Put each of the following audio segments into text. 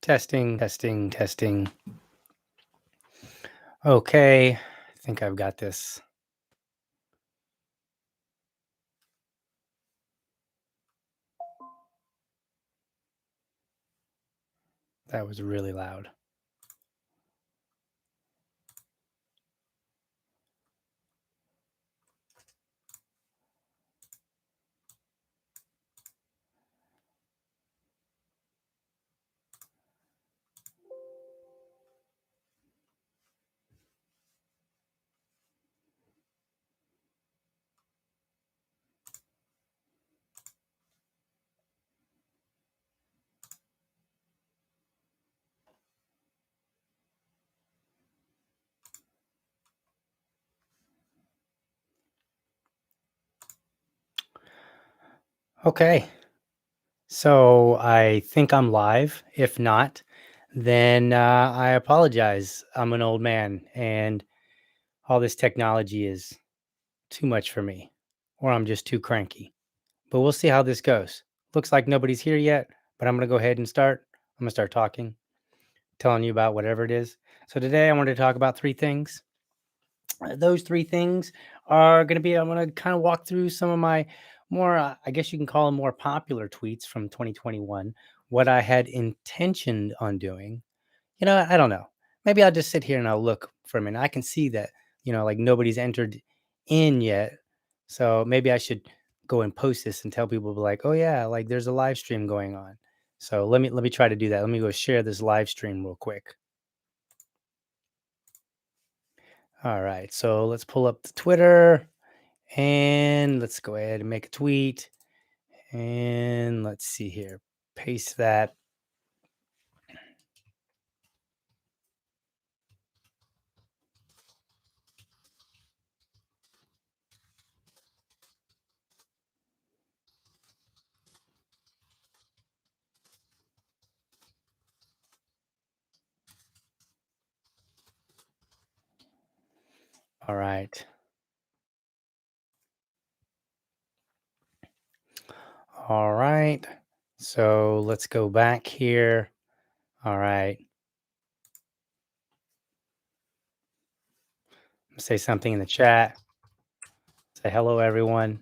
Testing, testing, testing. Okay, I think I've got this. That was really loud. Okay, so I think I'm live. If not, then I apologize. I'm an old man and all this technology is too much for me, or I'm just too cranky. But we'll see how this goes. Looks like nobody's here yet, but I'm going to go ahead and start. I'm going to start talking, telling you about whatever it is. So today I wanted to talk about three things. Those three things are going to be I'm going to kind of walk through some of my more I guess you can call them more popular tweets from 2021, what I had intentioned on doing. I don't know, maybe I'll just sit here and I'll look for a minute. I can see that like nobody's entered in yet, so maybe I should go and post this and tell people, like, oh yeah, like there's a live stream going on. So let me try to do that. Let me go share this live stream real quick. All right, so let's pull up the Twitter. And let's go ahead and make a tweet. And let's see here. Paste that. All right. All right. So let's go back here. All right. Say something in the chat. Say hello, everyone.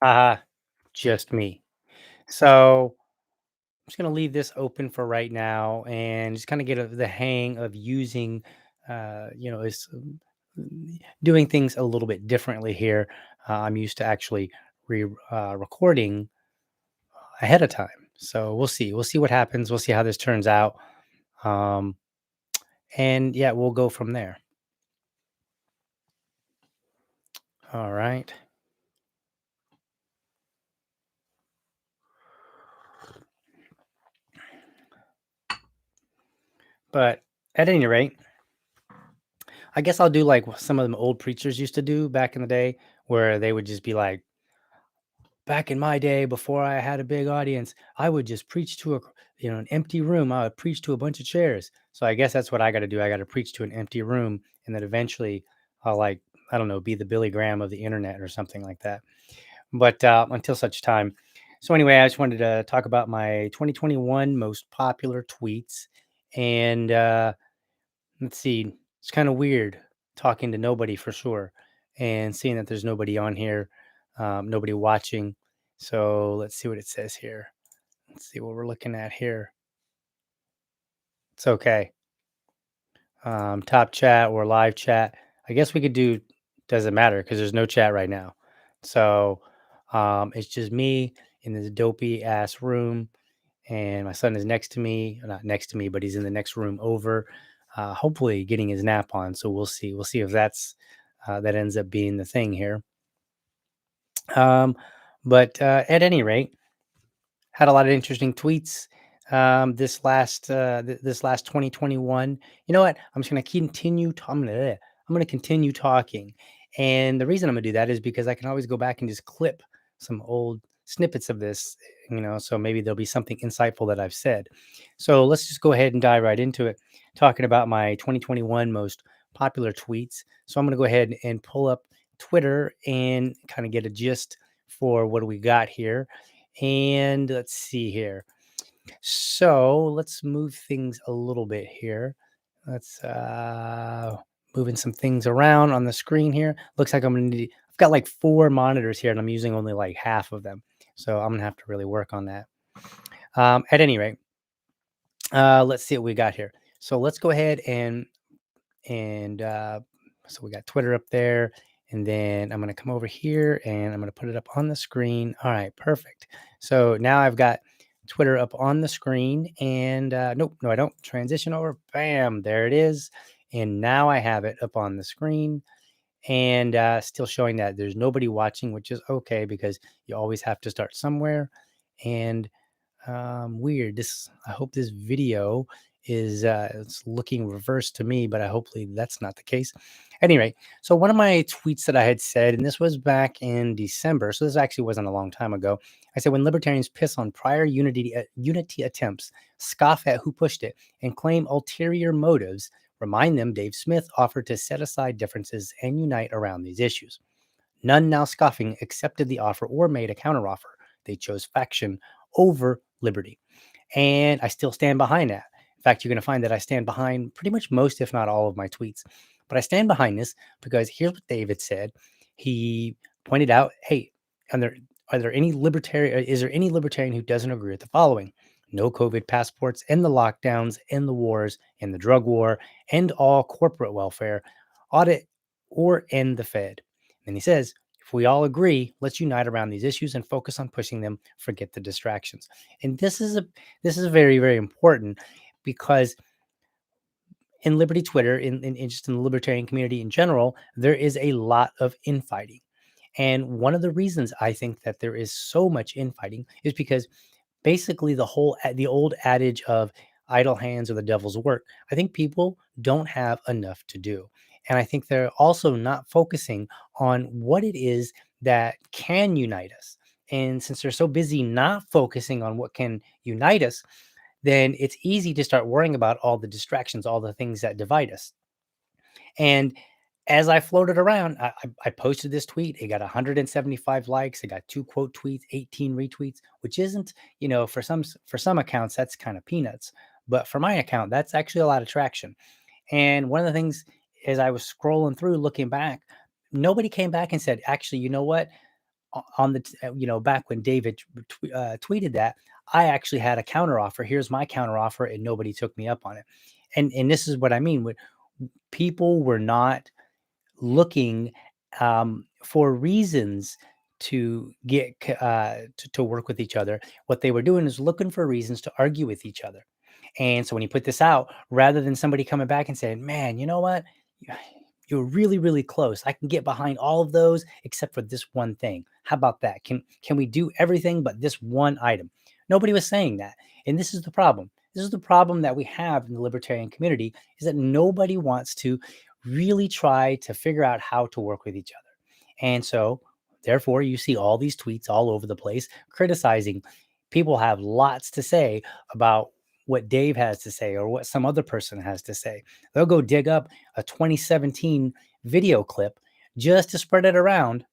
Haha, just me. So I'm just going to leave this open for right now and just kind of get the hang of using, is doing things a little bit differently here. I'm used to actually recording ahead of time. So we'll see. We'll see what happens. We'll see how this turns out. Um, and yeah, we'll go from there. All right. But at any rate, I guess I'll do like what some of them old preachers used to do back in the day, where they would just be like, back in my day, before I had a big audience, I would just preach to an empty room. I would preach to a bunch of chairs. So I guess that's what I got to do. I got to preach to an empty room, and then eventually I'll, like, I don't know, be the Billy Graham of the internet or something like that. But until such time. So anyway, I just wanted to talk about my 2021 most popular tweets, and let's see. It's kind of weird talking to nobody for sure, and seeing that there's nobody on here, nobody watching. So let's see what it says here. Let's see what we're looking at here. It's okay. Top chat or live chat. I guess we could do. Doesn't matter because there's no chat right now. So it's just me in this dopey ass room, and my son is next to me. Not next to me, but he's in the next room over. Hopefully, getting his nap on. So we'll see. We'll see if that ends up being the thing here. Um, but at any rate, had a lot of interesting tweets this last 2021. You know what? I'm just going to continue. I'm going to continue talking, and the reason I'm going to do that is because I can always go back and just clip some old snippets of this. So maybe there'll be something insightful that I've said. So let's just go ahead and dive right into it, talking about my 2021 most popular tweets. So I'm going to go ahead and pull up Twitter and kind of get a gist for what do we got here. And let's see here. So let's move things a little bit here. Let's moving some things around on the screen here. Looks like I'm gonna need. I've got like 4 monitors here, and I'm using only like half of them. So I'm gonna have to really work on that. At any rate, let's see what we got here. So let's go ahead and so we got Twitter up there, and then I'm going to come over here and I'm going to put it up on the screen. All right, perfect. So now I've got Twitter up on the screen, and nope, no, I don't. Transition over, bam, there it is, and now I have it up on the screen, and still showing that there's nobody watching, which is okay because you always have to start somewhere. And weird. I hope this video is it's looking reversed to me, but I hopefully that's not the case. Anyway, so one of my tweets that I had said, and this was back in December, so this actually wasn't a long time ago. I said when libertarians piss on prior unity attempts, scoff at who pushed it, and claim ulterior motives, remind them Dave Smith offered to set aside differences and unite around these issues. None now scoffing accepted the offer or made a counteroffer. They chose faction over liberty. And I still stand behind that. In fact, you're going to find that I stand behind pretty much most, if not all, of my tweets. But I stand behind this because here's what David said. He pointed out, hey, are there any libertarian? Is there any libertarian who doesn't agree with the following? No COVID passports, and the lockdowns, and the wars, and the drug war, and all corporate welfare, audit, or end the Fed. And he says, if we all agree, let's unite around these issues and focus on pushing them. Forget the distractions. And this is very, very important because in Liberty Twitter, in just in the libertarian community in general, there is a lot of infighting. And one of the reasons I think that there is so much infighting is because basically the old adage of idle hands are the devil's work. I think people don't have enough to do. And I think they're also not focusing on what it is that can unite us. And since they're so busy not focusing on what can unite us, then it's easy to start worrying about all the distractions, all the things that divide us. And as I floated around, I posted this tweet. It got 175 likes. It got 2 quote tweets, 18 retweets, which isn't, for some accounts, that's kind of peanuts. But for my account, that's actually a lot of traction. And one of the things as I was scrolling through, looking back, nobody came back and said, actually, you know what? On back when David tweeted that, I actually had a counteroffer. Here's my counteroffer, and nobody took me up on it. And this is what I mean. People were not looking for reasons to get to work with each other. What they were doing is looking for reasons to argue with each other. And so when he put this out, rather than somebody coming back and saying, "Man, you know what? You're really, really close. I can get behind all of those except for this one thing. How about that? Can we do everything but this one item?" Nobody was saying that. And this is the problem. This is the problem that we have in the libertarian community, is that nobody wants to really try to figure out how to work with each other. And so, therefore, you see all these tweets all over the place criticizing. People have lots to say about what Dave has to say or what some other person has to say. They'll go dig up a 2017 video clip just to spread it around.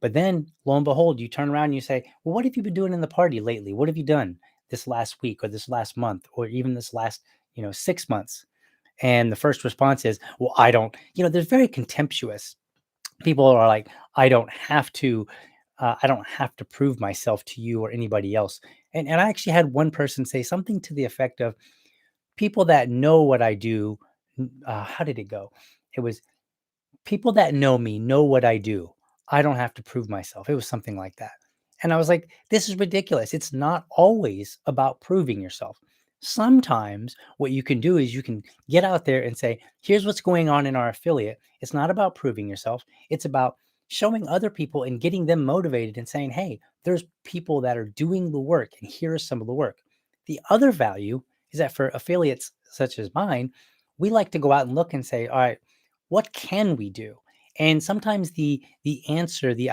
But then, lo and behold, you turn around and you say, well, what have you been doing in the party lately? What have you done this last week or this last month or even this last, 6 months? And the first response is, well, I don't, they're very contemptuous. People are like, I don't have to, I don't have to prove myself to you or anybody else. And I actually had one person say something to the effect of, people that know what I do, how did it go? It was, people that know me know what I do. I don't have to prove myself. It was something like that. And I was like, this is ridiculous. It's not always about proving yourself. Sometimes what you can do is you can get out there and say, here's what's going on in our affiliate. It's not about proving yourself. It's about showing other people and getting them motivated and saying, hey, there's people that are doing the work and here's some of the work. The other value is that for affiliates such as mine, we like to go out and look and say, all right, what can we do? And sometimes the answer, the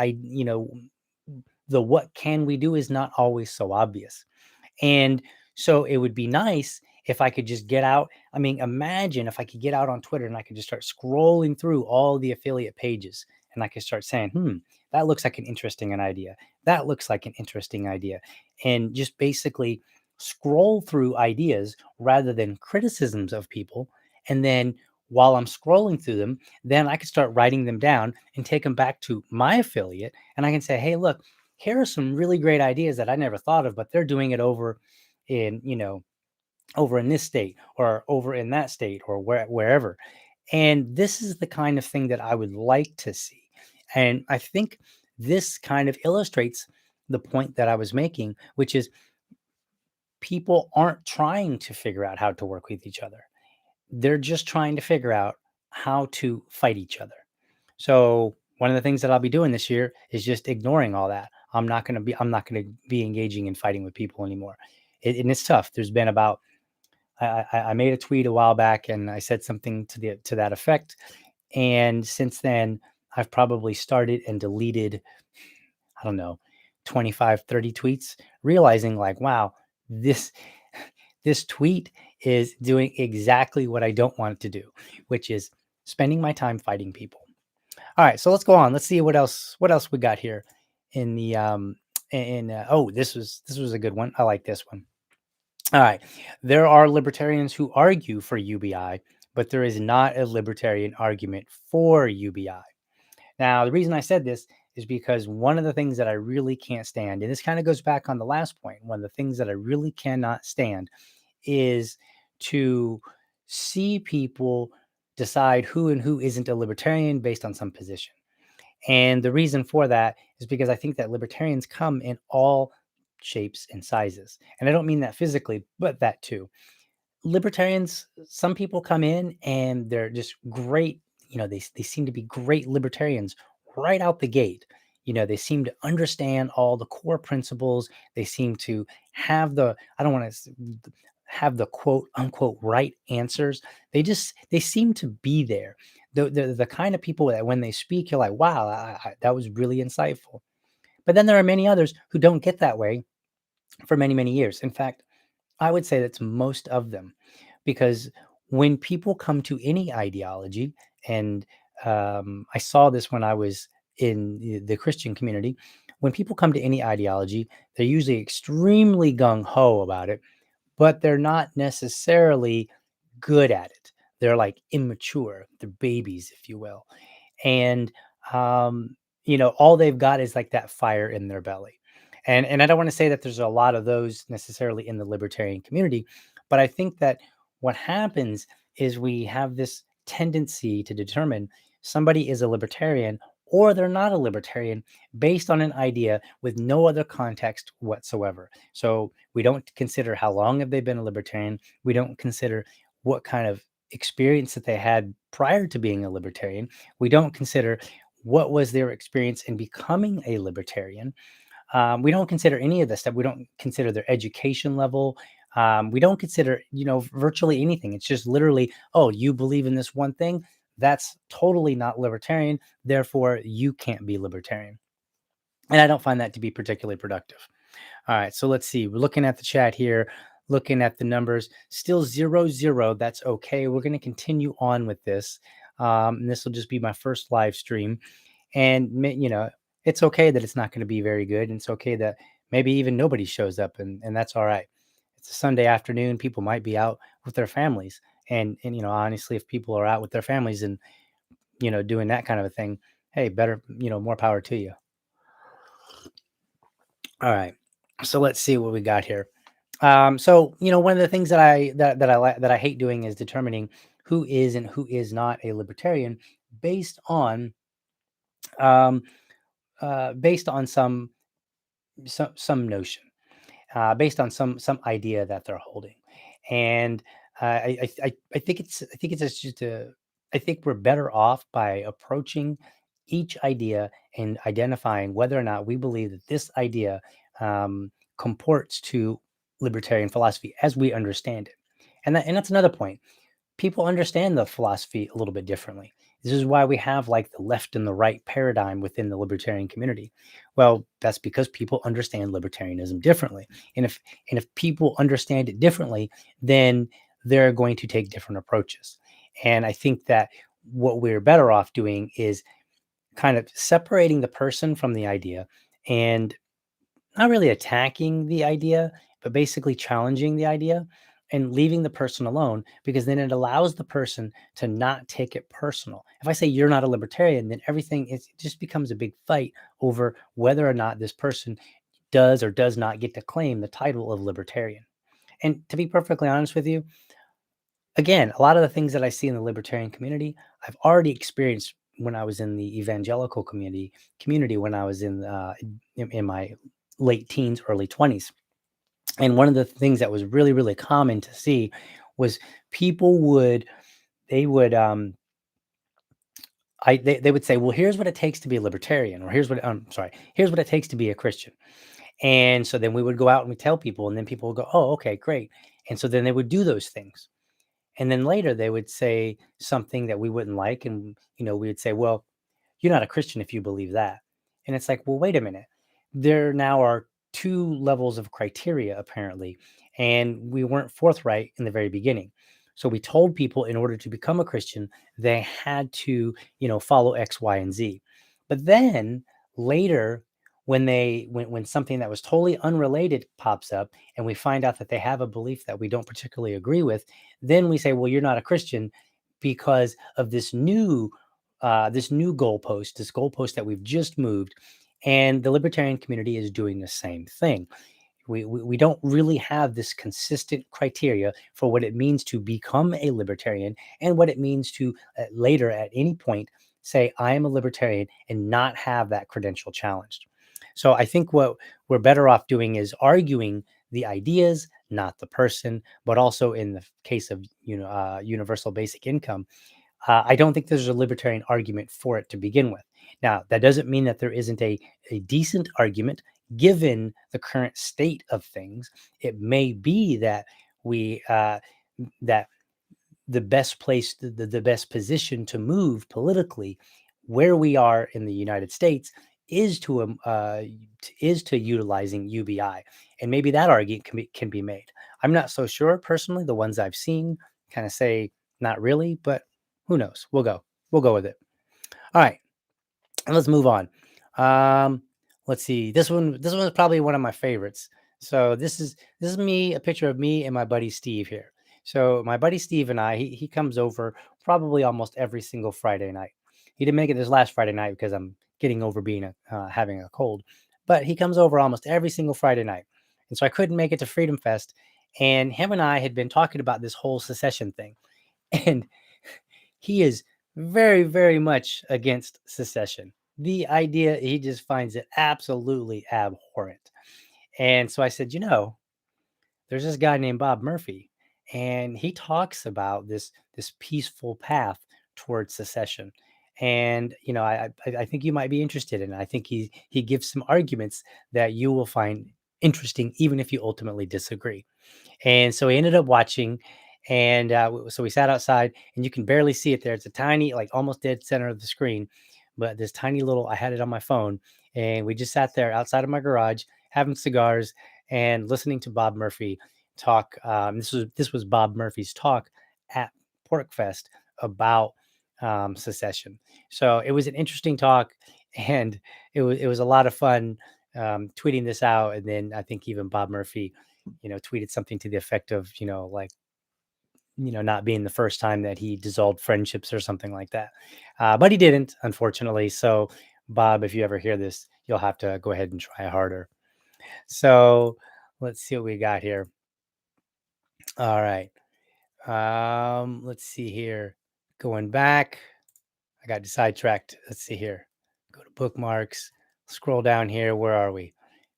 what can we do is not always so obvious. And so it would be nice if I could just get out. I mean, imagine if I could get out on Twitter and I could just start scrolling through all the affiliate pages and I can start saying, that looks like an interesting an idea. That looks like an interesting idea. And just basically scroll through ideas rather than criticisms of people. And then while I'm scrolling through them, then I can start writing them down and take them back to my affiliate. And I can say, hey, look, here are some really great ideas that I never thought of, but they're doing it over in, over in this state or over in that state or wherever. And this is the kind of thing that I would like to see. And I think this kind of illustrates the point that I was making, which is people aren't trying to figure out how to work with each other. They're just trying to figure out how to fight each other. So one of the things that I'll be doing this year is just ignoring all that. I'm not going to be engaging in fighting with people anymore. And it's tough. There's been about I made a tweet a while back and I said something to that effect. And since then, I've probably started and deleted, I don't know, 25, 30 tweets, realizing like, wow, this this tweet is doing exactly what I don't want it to do, which is spending my time fighting people. All right, so let's go on. Let's see what else we got here in the oh, this was a good one. I like this one. All right. There are libertarians who argue for UBI, but there is not a libertarian argument for UBI. Now, the reason I said this is because one of the things that I really can't stand, and this kind of goes back on the last point, one of the things that I really cannot stand is to see people decide who and who isn't a libertarian based on some position. And the reason for that is because I think that libertarians come in all shapes and sizes. And I don't mean that physically, but that too. Libertarians, some people come in and they're just great. They seem to be great libertarians right out the gate. They seem to understand all the core principles. They seem to have I don't want to have the quote unquote right answers. They seem to be there. The kind of people that when they speak, you're like, wow, that was really insightful. But then there are many others who don't get that way for many, many years. In fact, I would say that's most of them, because when people come to any ideology, and I saw this when I was in the Christian community, when people come to any ideology, they're usually extremely gung ho about it, but they're not necessarily good at it. They're like immature, they're babies, if you will. And all they've got is like that fire in their belly. And I don't want to say that there's a lot of those necessarily in the libertarian community, but I think that what happens is we have this tendency to determine somebody is a libertarian or they're not a libertarian based on an idea with no other context whatsoever. So we don't consider how long have they been a libertarian. We don't consider what kind of experience that they had prior to being a libertarian. We don't consider what was their experience in becoming a libertarian. We don't consider any of this stuff. We don't consider their education level. We don't consider, virtually anything. It's just literally, oh, you believe in this one thing. That's totally not libertarian. Therefore, you can't be libertarian. And I don't find that to be particularly productive. All right, so let's see. We're looking at the chat here, looking at the numbers. Still 0-0. That's okay. We're going to continue on with this. And this will just be my first live stream. And, it's okay that it's not going to be very good. And it's okay that maybe even nobody shows up, and that's all right. It's a Sunday afternoon. People might be out with their families. And honestly, if people are out with their families and, doing that kind of a thing, hey, better, more power to you. All right. So let's see what we got here. So one of the things that I hate doing is determining who is and who is not a libertarian based on um, based on some notion, based on some idea that they're holding. And I think it's just I think we're better off by approaching each idea and identifying whether or not we believe that this idea comports to libertarian philosophy as we understand it. And that's another point. People understand the philosophy a little bit differently. This is why we have like the left and the right paradigm within the libertarian community. Well, that's because people understand libertarianism differently. And if people understand it differently, then they're going to take different approaches. And I think that what we're better off doing is kind of separating the person from the idea and not really attacking the idea, but basically challenging the idea and leaving the person alone, because then it allows the person to not take it personal. If I say you're not a libertarian, then everything is it just becomes a big fight over whether or not this person does or does not get to claim the title of libertarian. And to be perfectly honest with you, again, a lot of the things that I see in the libertarian community, I've already experienced when I was in the evangelical community when I was in my late teens, early 20s. And one of the things that was really, really common to see was people would they would they would say, well, here's what it takes to be a libertarian, or here's what sorry, here's what it takes to be a Christian. And so then we would go out and we tell people, and then people would go, oh, okay, great. And so then they would do those things. And then later they would say something that we wouldn't like. And, we would say, well, you're not a Christian if you believe that. And it's like, well, wait a minute. There now are two levels of criteria, apparently. And we weren't forthright in the very beginning. So we told people in order to become a Christian, they had to, follow X, Y, and Z. But then later, when something that was totally unrelated pops up and we find out that they have a belief that we don't particularly agree with, then we say, well, you're not a Christian because of this new goalpost that we've just moved. And the libertarian community is doing the same thing. We don't really have this consistent criteria for what it means to become a libertarian and what it means to later at any point say, I am a libertarian and not have that credential challenged. So I think what we're better off doing is arguing the ideas, not the person, but also in the case of universal basic income, I don't think there's a libertarian argument for it to begin with. Now, that doesn't mean that there isn't a decent argument given the current state of things. It may be that we that the best place, the best position to move politically, where we are in the United States, is to utilizing UBI, and maybe that argument can be made. I'm not so sure personally. The ones I've seen kind of say not really, but who knows? We'll go with it. All right, and let's move on. Um, let's see. This one is probably one of my favorites. So this is me, a picture of me and my buddy Steve here. So my buddy Steve and I, he comes over probably almost every single Friday night. He didn't make it this last Friday night because I'm getting over having a cold, but he comes over almost every single Friday night, and so I couldn't make it to Freedom Fest. And him and I had been talking about this whole secession thing, and he is very, very much against secession. The idea, he just finds it absolutely abhorrent. And so I said, there's this guy named Bob Murphy, and he talks about this peaceful path towards secession. And I think you might be interested in it. I think he gives some arguments that you will find interesting, even if you ultimately disagree. And so we ended up watching, and so we sat outside, and you can barely see it there. It's a tiny, like almost dead center of the screen, but this tiny little. I had it on my phone, and we just sat there outside of my garage having cigars and listening to Bob Murphy talk. This was Bob Murphy's talk at PorkFest about secession. So it was an interesting talk, and it was a lot of fun tweeting this out. And then I think even Bob Murphy tweeted something to the effect of, like, not being the first time that he dissolved friendships or something like that. But he didn't, unfortunately. So, Bob, if you ever hear this, you'll have to go ahead and try harder. So, let's see what we got here. All right. Let's see here. Going back, I got sidetracked. Let's see here. Go to bookmarks. Scroll down here. Where are we?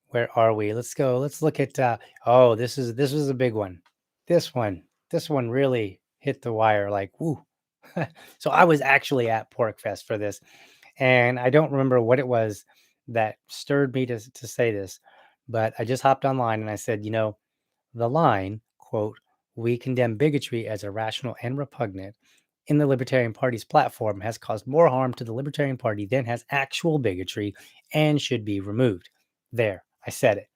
Where are we? Let's go. Let's look at oh, this was a big one. This one really hit the wire like woo. So I was actually at PorkFest for this, and I don't remember what it was that stirred me to say this, but I just hopped online and I said, the line, quote, we condemn bigotry as irrational and repugnant in the Libertarian Party's platform has caused more harm to the Libertarian Party than has actual bigotry and should be removed. There, I said it.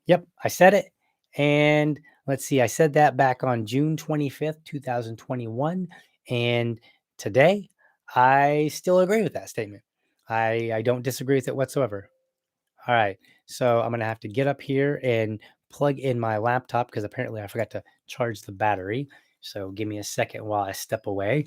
Yep, I said it. And let's see, I said that back on June 25th, 2021. And today, I still agree with that statement. I don't disagree with it whatsoever. All right. So I'm gonna have to get up here and plug in my laptop because apparently I forgot to charge the battery. So give me a second while I step away.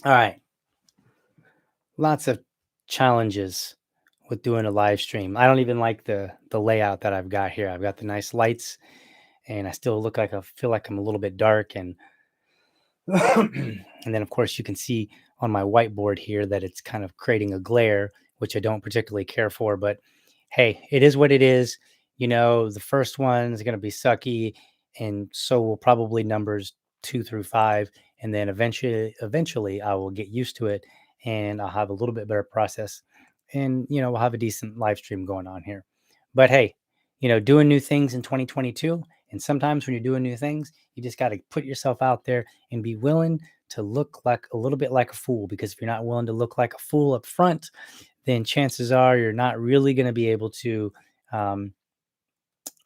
All right. Lots of challenges with doing a live stream. I don't even like the layout that I've got here. I've got the nice lights and I still look like I feel like I'm a little bit dark and and then, of course, you can see on my whiteboard here that it's kind of creating a glare, which I don't particularly care for. But hey, it is what it is. The first one is going to be sucky, and so will probably numbers 2 through 5, and then eventually, I will get used to it, and I'll have a little bit better process, and we'll have a decent live stream going on here. But hey, doing new things in 2022, and sometimes when you're doing new things, you just got to put yourself out there and be willing to look like a little bit like a fool, because if you're not willing to look like a fool up front, then chances are you're not really going to be able to um,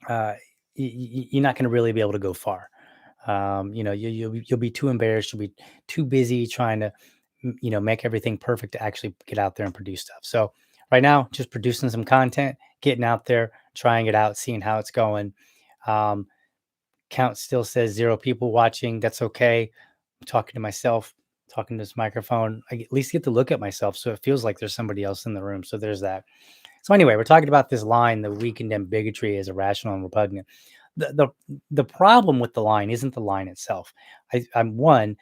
uh, you're not going to really be able to go far. You'll be too embarrassed, you'll be too busy trying to make everything perfect to actually get out there and produce stuff. So right now, just producing some content, getting out there, trying it out, seeing how it's going. um, Count still says 0 people watching. That's okay. I'm talking to myself, talking to this microphone. I at least get to look at myself, so it feels like there's somebody else in the room. So there's that. So anyway, we're talking about this line that we condemn bigotry as irrational and repugnant. The problem with the line isn't the line itself. I'm one.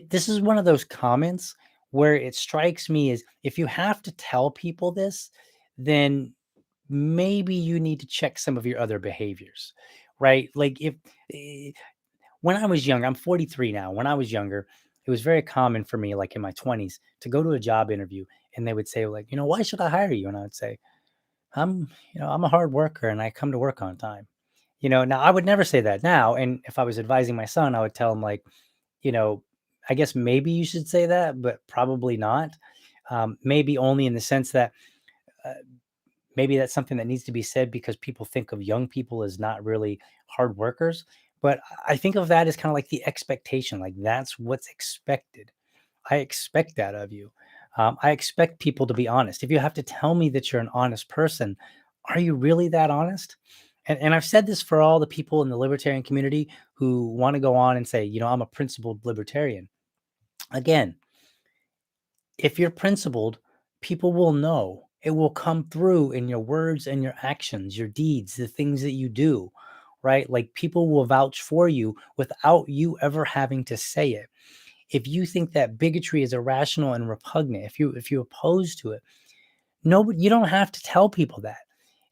This is one of those comments where it strikes me as if you have to tell people this, then maybe you need to check some of your other behaviors, right? Like if eh, when I was young, I'm 43 now. When I was younger, it was very common for me, like in my 20s, to go to a job interview and they would say, like, why should I hire you? And I would say, I'm a hard worker and I come to work on time. Now I would never say that now. And if I was advising my son, I would tell him, like, you know, I guess maybe you should say that, but probably not. Maybe only in the sense that uh, maybe that's something that needs to be said because people think of young people as not really hard workers. But I think of that as kind of like the expectation, like that's what's expected. I expect that of you. I expect people to be honest. If you have to tell me that you're an honest person, are you really that honest? And I've said this for all the people in the libertarian community who want to go on and say, I'm a principled libertarian. Again, if you're principled, people will know. It will come through in your words and your actions, your deeds, the things that you do, right? Like people will vouch for you without you ever having to say it. If you think that bigotry is irrational and repugnant, if you oppose to it, nobody, you don't have to tell people that.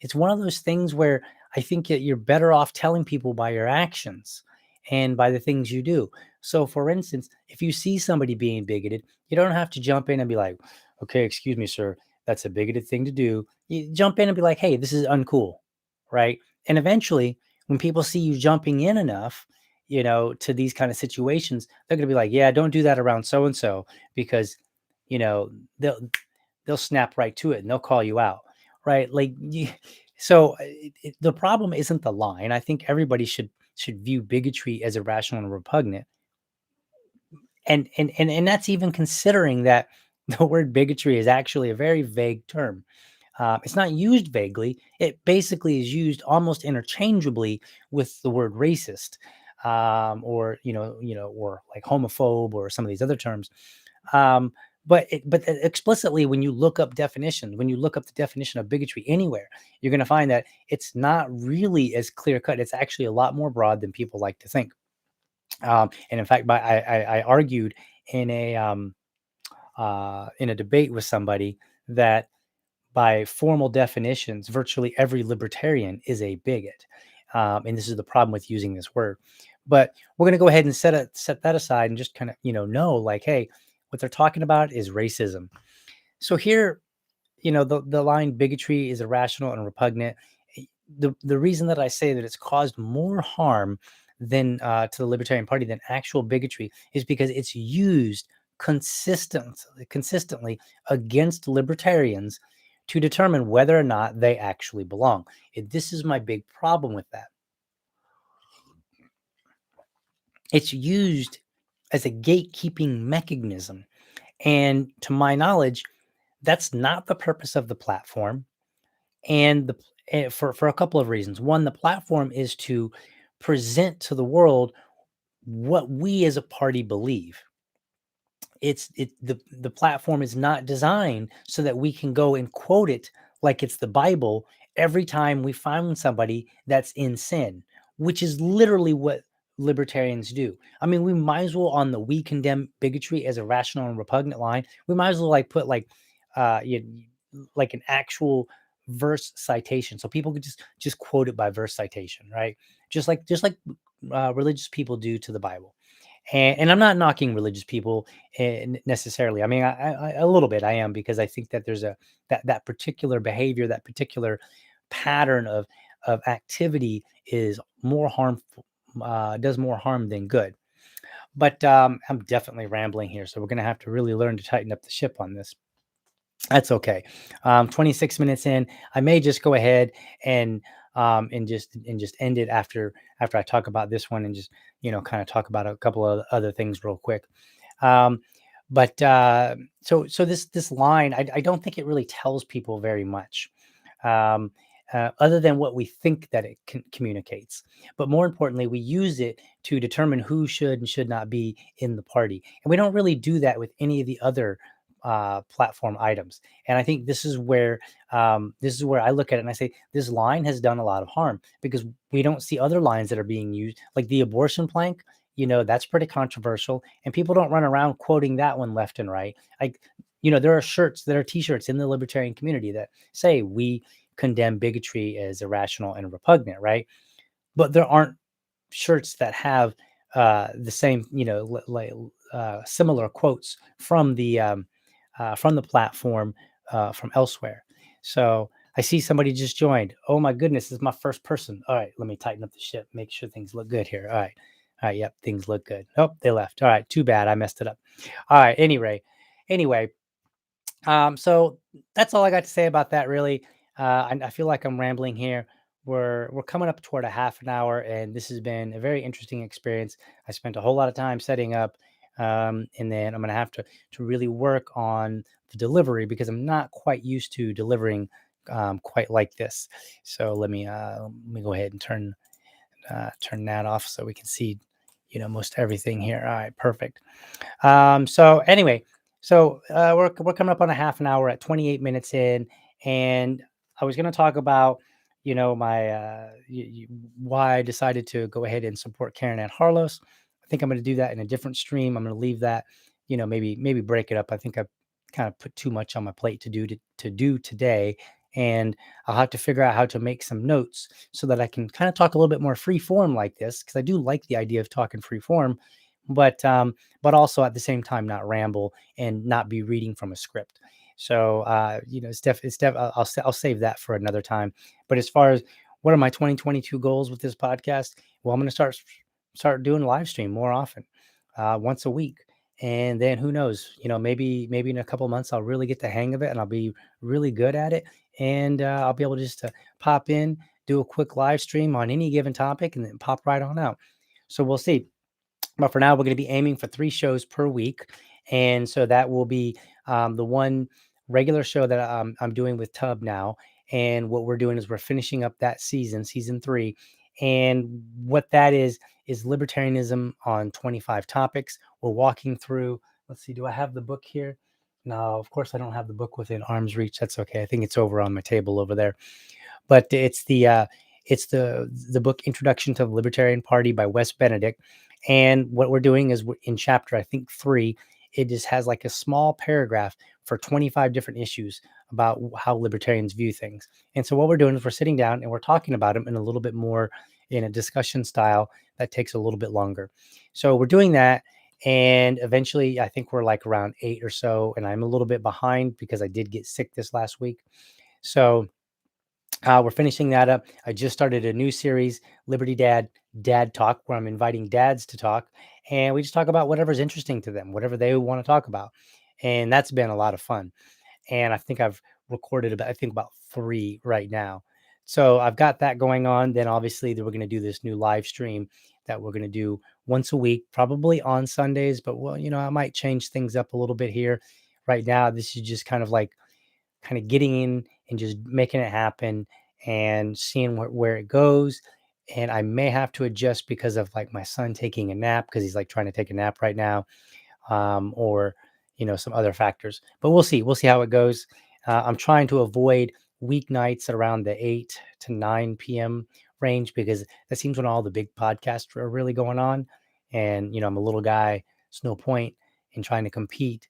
It's one of those things where I think that you're better off telling people by your actions and by the things you do. So, for instance, if you see somebody being bigoted, you don't have to jump in and be like, okay, excuse me, sir, that's a bigoted thing to do. You jump in and be like, hey, this is uncool, right? And eventually, when people see you jumping in enough, to these kind of situations, they're going to be like, yeah, don't do that around so and so, because, you know, they'll they'll snap right to it and they'll call you out, right? Like, so the problem isn't the line. I think everybody should view bigotry as irrational and repugnant, and that's even considering that the word bigotry is actually a very vague term. It's not used vaguely. It basically is used almost interchangeably with the word racist, or or like homophobe, or some of these other terms. Um, but explicitly, when you look up definitions, when you look up the definition of bigotry anywhere, you're going to find that it's not really as clear cut. It's actually a lot more broad than people like to think. And in fact, I argued in a debate with somebody that by formal definitions, virtually every libertarian is a bigot. And this is the problem with using this word. But we're going to go ahead and set that aside and just kind of, know like, hey, what they're talking about is racism. So here, the line bigotry is irrational and repugnant. the reason that I say that it's caused more harm than to the Libertarian Party than actual bigotry is because it's used consistently against libertarians to determine whether or not they actually belong. This is my big problem with that. It's used as a gatekeeping mechanism. And to my knowledge, that's not the purpose of the platform. And for a couple of reasons. One, the platform is to present to the world what we as a party believe. The platform is not designed so that we can go and quote it like it's the Bible every time we find somebody that's in sin, which is literally what libertarians do. I mean, we might as well, on the "we condemn bigotry as irrational and repugnant" line, we might as well like put like like an actual verse citation so people could just quote it by verse citation, right? Just like religious people do to the Bible. And I'm not knocking religious people necessarily. I mean, a little bit I am, because I think that there's that particular behavior, that particular pattern of activity is more harmful, does more harm than good. But I'm definitely rambling here, so we're going to have to really learn to tighten up the ship on this. That's okay. 26 minutes in, I may just go ahead and just end it after I talk about this one, and just kind of talk about a couple of other things real quick. Um, but this line, I don't think it really tells people very much, um, other than what we think that it communicates. But more importantly, we use it to determine who should and should not be in the party, and we don't really do that with any of the other platform items. And I think this is where I look at it and I say this line has done a lot of harm, because we don't see other lines that are being used, like the abortion plank. That's pretty controversial, and people don't run around quoting that one left and right. Like, there are t-shirts in the libertarian community that say we condemn bigotry as irrational and repugnant, right? But there aren't shirts that have the same, like similar quotes from the platform, from elsewhere. So I see somebody just joined. Oh my goodness, this is my first person. All right, let me tighten up the ship, make sure things look good here. All right, yep, things look good. Oh, they left. All right, too bad, I messed it up. All right, anyway, so that's all I got to say about that, really. I feel like I'm rambling here. We're coming up toward a half an hour, and this has been a very interesting experience. I spent a whole lot of time setting up, and then I'm gonna have to really work on the delivery, because I'm not quite used to delivering quite like this. So let me go ahead and turn that off so we can see most everything here. All right, perfect. So anyway, we're coming up on a half an hour at 28 minutes in, and I was going to talk about, my why I decided to go ahead and support Caryn Ann Harlos. I think I'm going to do that in a different stream. I'm going to leave that, maybe break it up. I think I've kind of put too much on my plate to do today, and I'll have to figure out how to make some notes so that I can kind of talk a little bit more free form like this, because I do like the idea of talking free form, but also at the same time not ramble and not be reading from a script. So I'll save that for another time. But as far as what are my 2022 goals with this podcast, well, I'm going to start doing live stream more often, once a week. And then who knows, maybe in a couple months I'll really get the hang of it and I'll be really good at it, and I'll be able just to pop in, do a quick live stream on any given topic, and then pop right on out. So we'll see. But for now, we're going to be aiming for 3 shows per week. And so that will be the one regular show that I'm doing with Tub now. And what we're doing is we're finishing up that season 3. And what that is libertarianism on 25 topics. We're walking through, let's see, do I have the book here? No, of course I don't have the book within arm's reach. That's okay. I think it's over on my table over there. But it's the book Introduction to the Libertarian Party by Wes Benedict. And what we're doing is in chapter, I think 3, it just has like a small paragraph for 25 different issues about how libertarians view things. And so what we're doing is we're sitting down and we're talking about them in a little bit more in a discussion style that takes a little bit longer. So we're doing that. And eventually, I think we're like around 8 or so. And I'm a little bit behind because I did get sick this last week. So We're finishing that up. I just started a new series, Liberty Dad Talk, where I'm inviting dads to talk, and we just talk about whatever's interesting to them, whatever they want to talk about, and that's been a lot of fun. And I think I've recorded about, I think about 3 right now. So I've got that going on. Then obviously we're going to do this new live stream that we're going to do once a week, probably on Sundays, but well, I might change things up a little bit here. Right now, this is just kind of like kind of getting in and just making it happen and seeing where it goes. And I may have to adjust because of like my son taking a nap because he's like trying to take a nap right now, or some other factors. But we'll see. We'll see how it goes. I'm trying to avoid weeknights at around the 8 to 9 p.m. range because that seems when all the big podcasts are really going on. And I'm a little guy. There's no point in trying to compete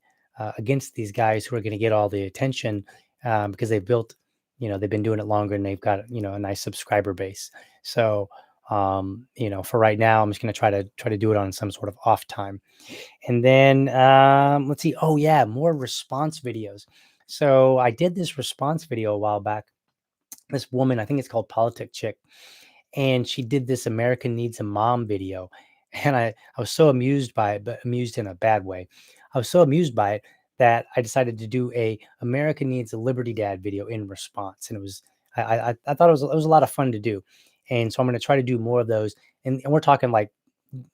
against these guys who are going to get all the attention because they've built. They've been doing it longer and they've got a nice subscriber base. So for right now, I'm just going to try to do it on some sort of off time. And then let's see. Oh yeah, more response videos. So I did this response video a while back. This woman, I think it's called Politic Chick, and she did this American Needs a Mom video. And I was so amused by it, but amused in a bad way. I was so amused by it that I decided to do a American Needs a Liberty Dad video in response. And it was I thought it was a lot of fun to do. And so I'm going to try to do more of those. And we're talking like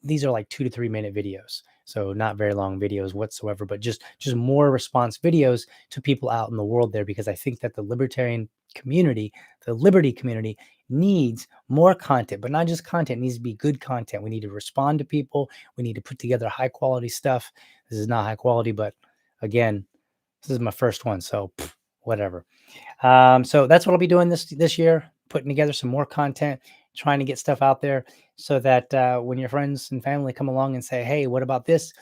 these are like 2 to 3 minute videos, so not very long videos whatsoever, but just more response videos to people out in the world there, because I think that the libertarian community, the liberty community, needs more content, but not just content. It needs to be good content. We need to respond to people. We need to put together high quality stuff. This is not high quality, but again, this is my first one, so whatever. So that's what I'll be doing this year, putting together some more content, trying to get stuff out there so that when your friends and family come along and say, "Hey, what about this?"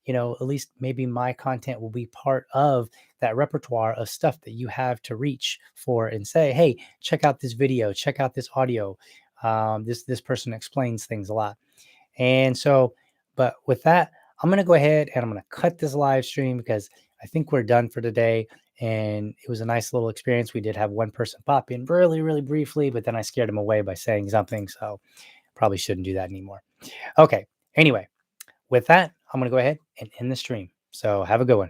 At least maybe my content will be part of that repertoire of stuff that you have to reach for and say, "Hey, check out this video, check out this audio. This person explains things a lot." And so, but with that, I'm going to go ahead and I'm going to cut this live stream because I think we're done for today. And it was a nice little experience. We did have one person pop in really, really briefly, but then I scared him away by saying something. So probably shouldn't do that anymore. Okay. Anyway, with that, I'm going to go ahead and end the stream. So have a good one.